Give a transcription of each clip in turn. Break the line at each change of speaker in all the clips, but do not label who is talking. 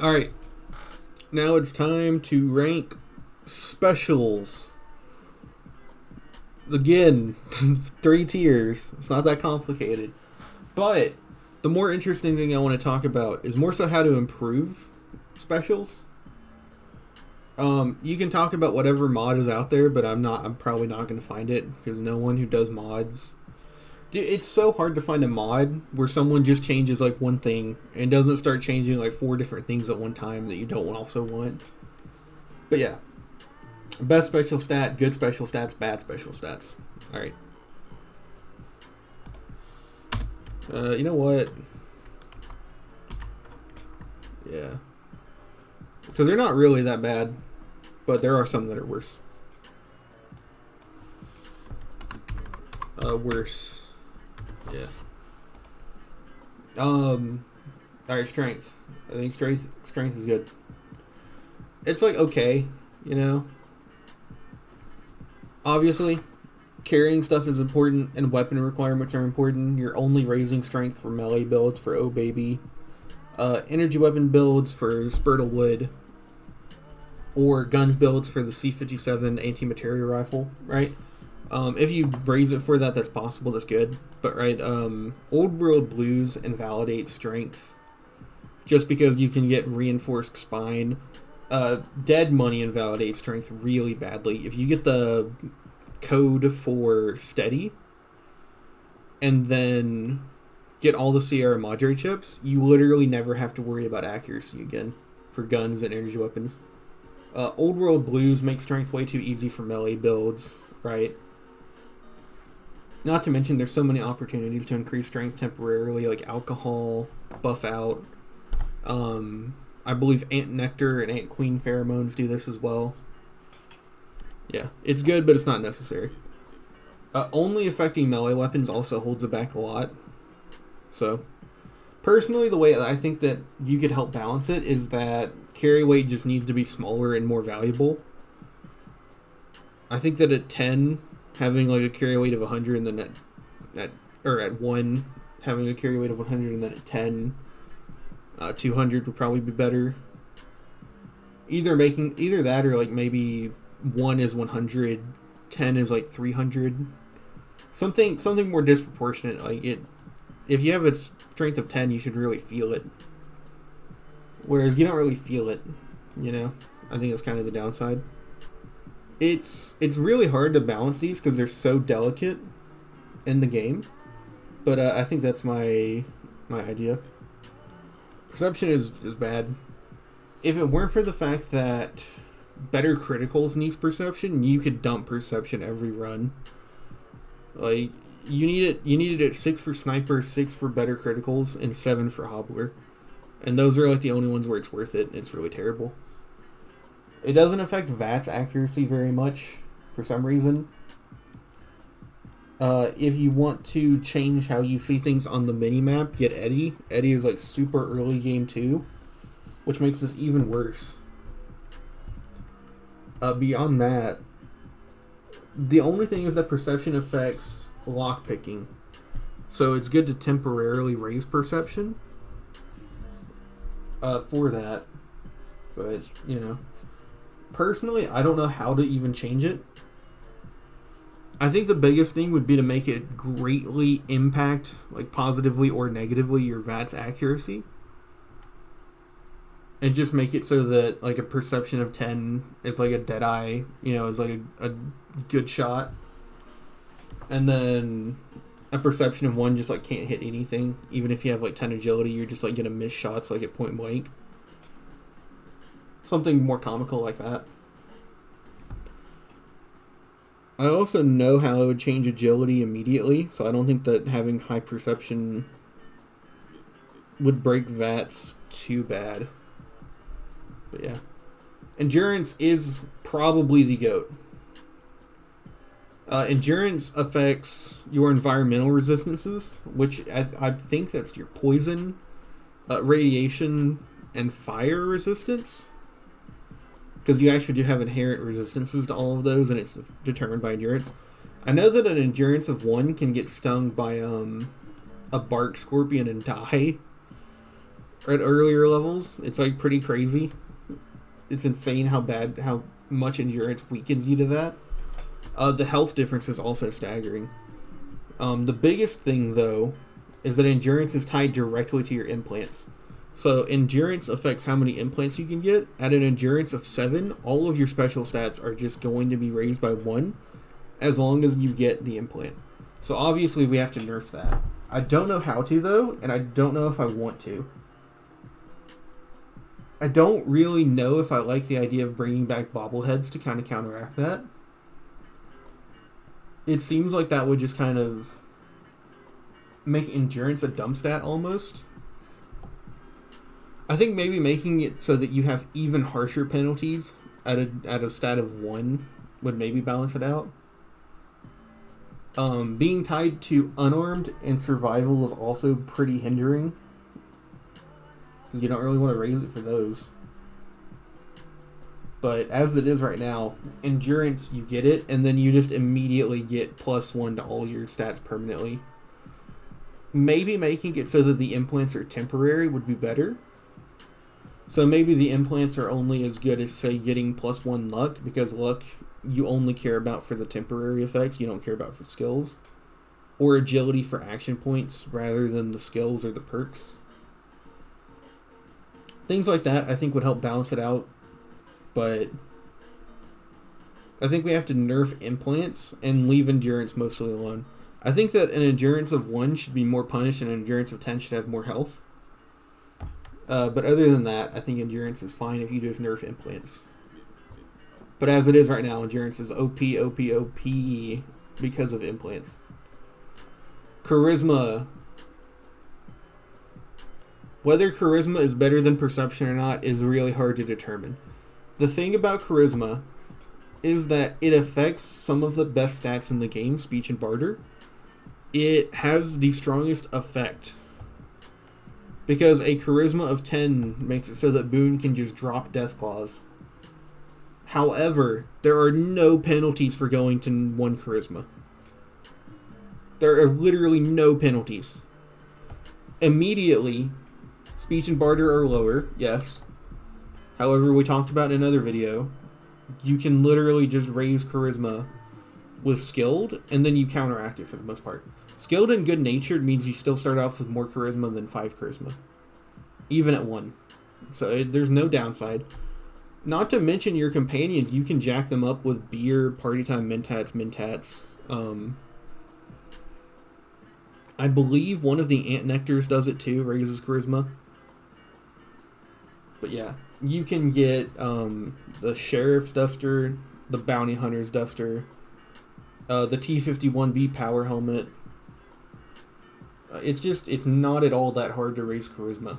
Alright, now it's time to rank specials. Again, 3 tiers. It's not that complicated. But the more interesting thing I want to talk about is more so how to improve specials. You can talk about whatever mod is out there, but I'm probably not going to find it because no one who does mods. Dude, it's so hard to find a mod where someone just changes like one thing and doesn't start changing like 4 different things at one time that you don't also want. But yeah, best special stat, good special stats, bad special stats. All right. You know what? Yeah, because they're not really that bad, but there are some that are worse. Worse. Yeah. All right, strength. I think strength is good. It's like okay, you know. Obviously, carrying stuff is important, and weapon requirements are important. You're only raising strength for melee builds for Oh Baby, energy weapon builds for Spurtle Wood, or guns builds for the C57 anti-materia rifle, right? If you raise it for that, that's possible. That's good. But right, old world blues invalidate strength just because you can get reinforced spine. Dead money invalidates strength really badly. If you get the code for steady and then get all the Sierra Madre chips, you literally never have to worry about accuracy again for guns and energy weapons. Old world blues make strength way too easy for melee builds, right? Not to mention, there's so many opportunities to increase strength temporarily, like alcohol, buff out. I believe Ant Nectar and Ant Queen pheromones do this as well. Yeah, it's good, but it's not necessary. Only affecting melee weapons also holds it back a lot. So, personally, the way I think that you could help balance it is that carry weight just needs to be smaller and more valuable. I think that at 10, having like a carry weight of 100, and then at 1, having a carry weight of 100, and then at 10, 200 would probably be better. Either that, or like maybe 1 is 100, 10 is like 300. Something more disproportionate. Like it, if you have a strength of 10, you should really feel it. Whereas you don't really feel it, you know. I think that's kind of the downside. It's really hard to balance these because they're so delicate in the game. But I think that's my idea. Perception is bad. If it weren't for the fact that better criticals needs perception, you could dump perception every run. Like you need it at 6 for sniper, 6 for better criticals, and 7 for hobbler. And those are like the only ones where it's worth it. It's really terrible. It doesn't affect VAT's accuracy very much for some reason. If you want to change how you see things on the minimap, get Eddie. Eddie is like super early game too, which makes this even worse. Beyond that, the only thing is that perception affects lockpicking. So it's good to temporarily raise perception for that. But, you know, personally, I don't know how to even change it. I think the biggest thing would be to make it greatly impact, like positively or negatively, your VAT's accuracy. And just make it so that like a perception of 10 is like a dead eye, you know, is like a good shot. And then a perception of 1 just like can't hit anything. Even if you have like 10 agility, you're just like gonna miss shots like at point blank. Something more comical like that. I also know how it would change agility immediately, so I don't think that having high perception would break VATs too bad. But yeah. Endurance is probably the GOAT. Endurance affects your environmental resistances, which I think that's your poison, radiation, and fire resistance. Because you actually do have inherent resistances to all of those, and it's determined by endurance. I know that an endurance of 1 can get stung by a bark scorpion and die. At earlier levels, it's like pretty crazy. It's insane how much endurance weakens you to that. The health difference is also staggering. The biggest thing, though, is that endurance is tied directly to your implants. So endurance affects how many implants you can get. At an endurance of 7, all of your special stats are just going to be raised by 1 as long as you get the implant. So obviously we have to nerf that. I don't know how to, though, and I don't know if I want to. I don't really know if I like the idea of bringing back bobbleheads to kind of counteract that. It seems like that would just kind of make endurance a dumb stat almost. I think maybe making it so that you have even harsher penalties at a stat of 1 would maybe balance it out. Being tied to unarmed and survival is also pretty hindering, because you don't really want to raise it for those. But as it is right now, endurance, you get it, and then you just immediately get +1 to all your stats permanently. Maybe making it so that the implants are temporary would be better. So maybe the implants are only as good as, say, getting +1 luck, because luck you only care about for the temporary effects, you don't care about for skills. Or agility for action points rather than the skills or the perks. Things like that I think would help balance it out, but I think we have to nerf implants and leave endurance mostly alone. I think that an endurance of 1 should be more punished and an endurance of 10 should have more health. But other than that, I think endurance is fine if you just nerf implants. But as it is right now, endurance is OP, OP, OP because of implants. Charisma. Whether charisma is better than perception or not is really hard to determine. The thing about charisma is that it affects some of the best stats in the game, speech and barter. It has the strongest effect, because a charisma of 10 makes it so that Boone can just drop Death Claws. However, there are no penalties for going to 1 charisma. There are literally no penalties. Immediately, speech and barter are lower, yes. However, we talked about in another video, you can literally just raise charisma with skilled, and then you counteract it for the most part. Skilled and good-natured means you still start off with more charisma than 5 charisma, even at 1. So there's no downside. Not to mention your companions, you can jack them up with beer, party time, mentats. I believe one of the ant nectars does it too, raises charisma. But yeah, you can get the sheriff's duster, the bounty hunter's duster, the T-51B power helmet. It's not at all that hard to raise charisma.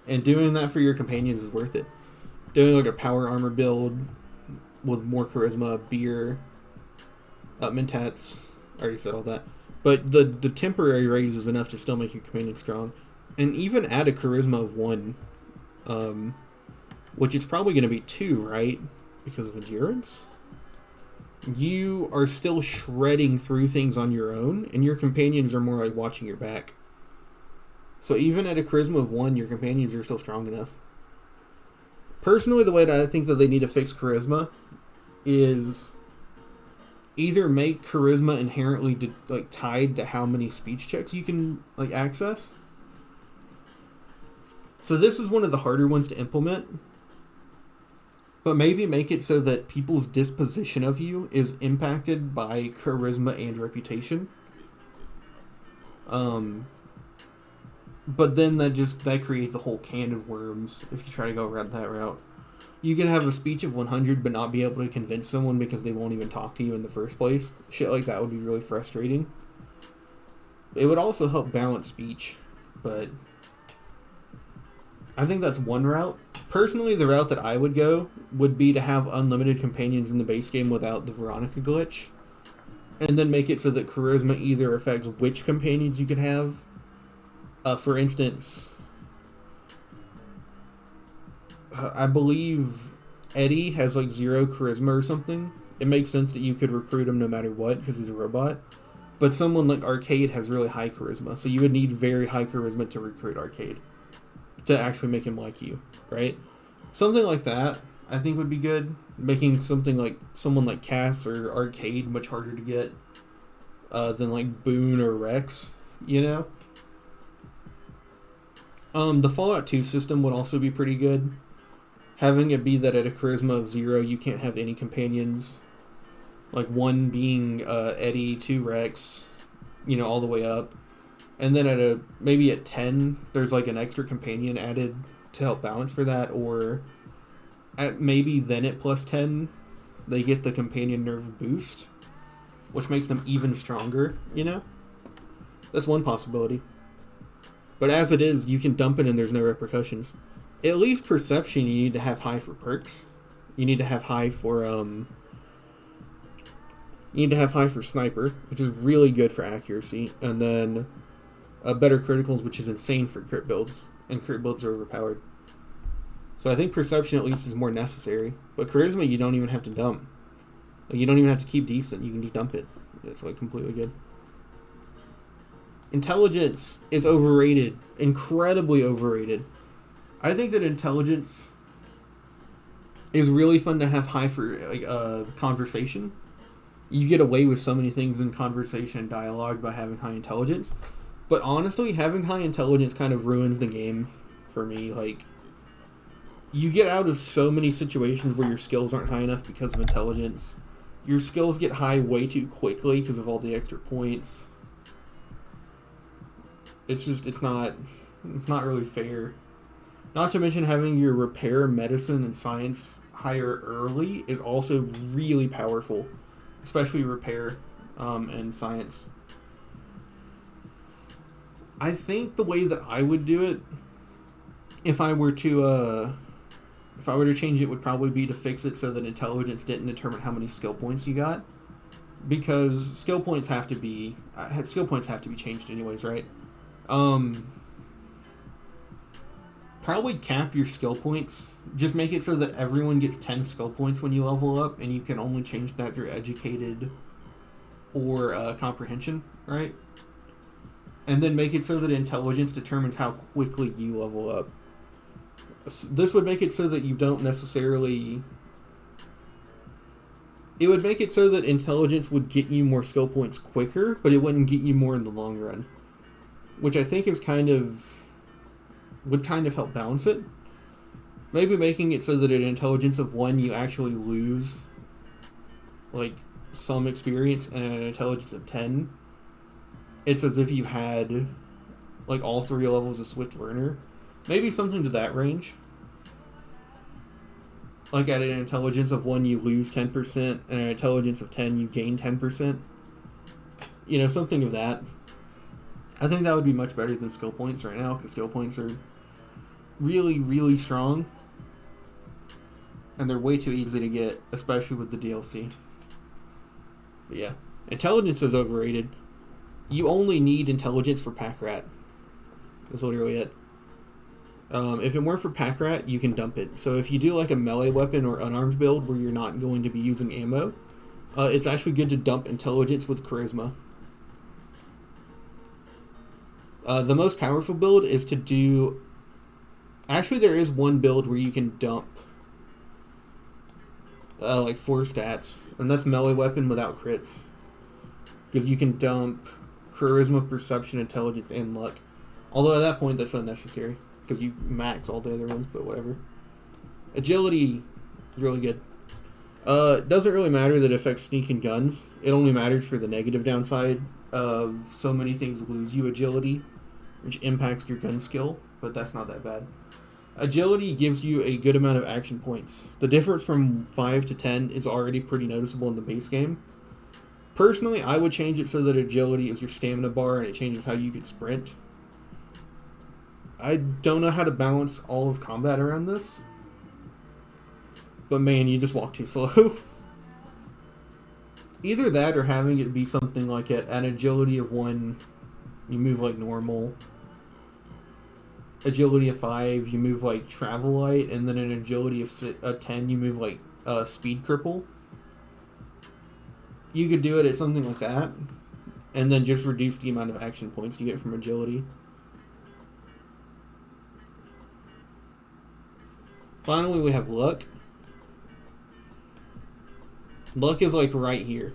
And doing that for your companions is worth it. Doing like a power armor build with more charisma, beer, mentats, I already said all that. But the temporary raise is enough to still make your companion strong. And even add a charisma of 1, which is probably going to be 2, right? Because of endurance? You are still shredding through things on your own, and your companions are more like watching your back. So even at a charisma of 1, your companions are still strong enough. Personally, the way that I think that they need to fix charisma is either make charisma inherently tied to how many speech checks you can access. So this is one of the harder ones to implement. But maybe make it so that people's disposition of you is impacted by charisma and reputation. But then that creates a whole can of worms if you try to go around that route. You can have a speech of 100 but not be able to convince someone because they won't even talk to you in the first place. Shit like that would be really frustrating. It would also help balance speech, but I think that's one route. Personally, the route that I would go would be to have unlimited companions in the base game without the Veronica glitch. And then make it so that charisma either affects which companions you can have. For instance, I believe Eddie has 0 charisma or something. It makes sense that you could recruit him no matter what because he's a robot. But someone like Arcade has really high charisma, so you would need very high charisma to recruit Arcade. to actually make him like you, right? Something like that, I think, would be good. Making something like someone like Cass or Arcade much harder to get than like Boone or Rex, you know? The Fallout 2 system would also be pretty good. Having it be that at a charisma of 0, you can't have any companions. Like 1 being Eddie, 2 Rex, you know, all the way up. And then maybe at 10, there's like an extra companion added to help balance for that, or maybe then at plus 10, they get the companion nerve boost, which makes them even stronger, you know? That's one possibility. But as it is, you can dump it and there's no repercussions. At least perception, you need to have high for perks. You need to have high for sniper, which is really good for accuracy, and then better criticals, which is insane for crit builds, and crit builds are overpowered. So I think perception at least is more necessary. But charisma, you don't even have to dump. Like, you don't even have to keep decent. You can just dump it. It's like completely good. Intelligence is overrated, incredibly overrated. I think that intelligence is really fun to have high for like conversation. You get away with so many things in conversation and dialogue by having high intelligence. But honestly, having high intelligence kind of ruins the game for me. Like, you get out of so many situations where your skills aren't high enough because of intelligence. Your skills get high way too quickly because of all the extra points. It's not really fair. Not to mention having your repair, medicine, and science higher early is also really powerful, especially repair and science. I think the way that I would do it, if I were to change it, would probably be to fix it so that intelligence didn't determine how many skill points you got, because skill points have to be changed anyways, right? Probably cap your skill points. Just make it so that everyone gets 10 skill points when you level up, and you can only change that through educated or comprehension, right? And then make it so that intelligence determines how quickly you level up. This would make it so that you don't necessarily... It would make it so that intelligence would get you more skill points quicker, but it wouldn't get you more in the long run. Which I think is would kind of help balance it. Maybe making it so that at intelligence of 1 you actually lose like some experience, and at an intelligence of 10 it's as if you had like all 3 levels of Swift Learner. Maybe something to that range. Like at an intelligence of 1 you lose 10%, and at an intelligence of 10 you gain 10%. You know, something of that. I think that would be much better than skill points right now, because skill points are really, really strong. And they're way too easy to get, especially with the DLC. But yeah, intelligence is overrated. You only need intelligence for Pack Rat. That's literally it. If it weren't for Pack Rat, you can dump it. So if you do like a melee weapon or unarmed build where you're not going to be using ammo, it's actually good to dump intelligence with charisma. The most powerful build is to do... Actually, there is one build where you can dump like 4 stats, and that's melee weapon without crits. Because you can dump charisma, perception, intelligence, and luck. Although at that point, that's unnecessary, because you max all the other ones, but whatever. Agility, really good. It doesn't really matter that it affects sneak and guns. It only matters for the negative downside of so many things lose you agility, which impacts your gun skill, but that's not that bad. Agility gives you a good amount of action points. The difference from 5 to 10 is already pretty noticeable in the base game. Personally, I would change it so that agility is your stamina bar and it changes how you can sprint. I don't know how to balance all of combat around this, but man, you just walk too slow. Either that or having it be something like at an agility of 1, you move like normal. Agility of 5, you move like travel light, and then an agility of 10, you move like speed cripple. You could do it at something like that, and then just reduce the amount of action points you get from agility. Finally, we have luck. Luck is like right here.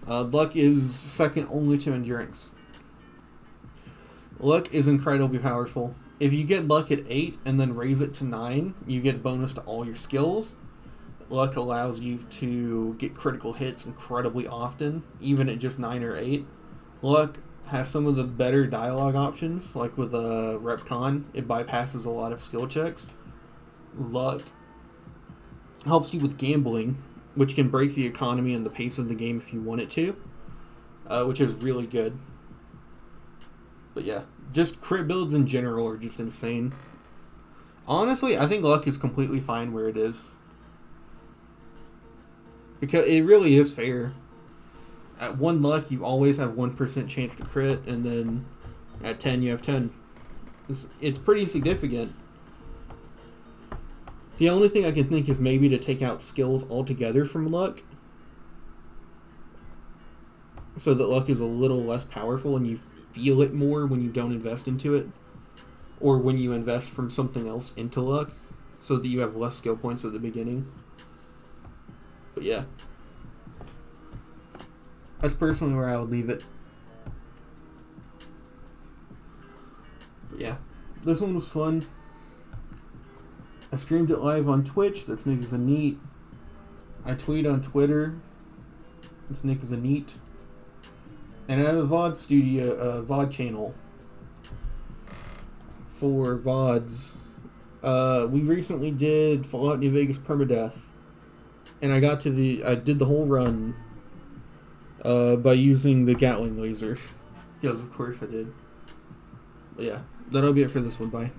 Luck is second only to endurance. Luck is incredibly powerful. If you get luck at 8 and then raise it to 9, you get bonus to all your skills. Luck allows you to get critical hits incredibly often, even at just 9 or 8. Luck has some of the better dialogue options, like with Repcon. It bypasses a lot of skill checks. Luck helps you with gambling, which can break the economy and the pace of the game if you want it to, which is really good. But yeah, just crit builds in general are just insane. Honestly, I think luck is completely fine where it is. Because it really is fair. At 1 luck, you always have 1% chance to crit, and then at 10, you have 10. It's pretty significant. The only thing I can think is maybe to take out skills altogether from luck, so that luck is a little less powerful and you feel it more when you don't invest into it, or when you invest from something else into luck, so that you have less skill points at the beginning. But yeah, that's personally where I would leave it. But yeah, this one was fun. I streamed it live on Twitch. That's Nick is a Neat. I tweet on Twitter. It's Nick is a Neat. And I have a VOD channel for VODs. We recently did Fallout New Vegas Permadeath, and I did the whole run by using the Gatling laser. Yes, of course I did. But yeah, that'll be it for this one. Bye.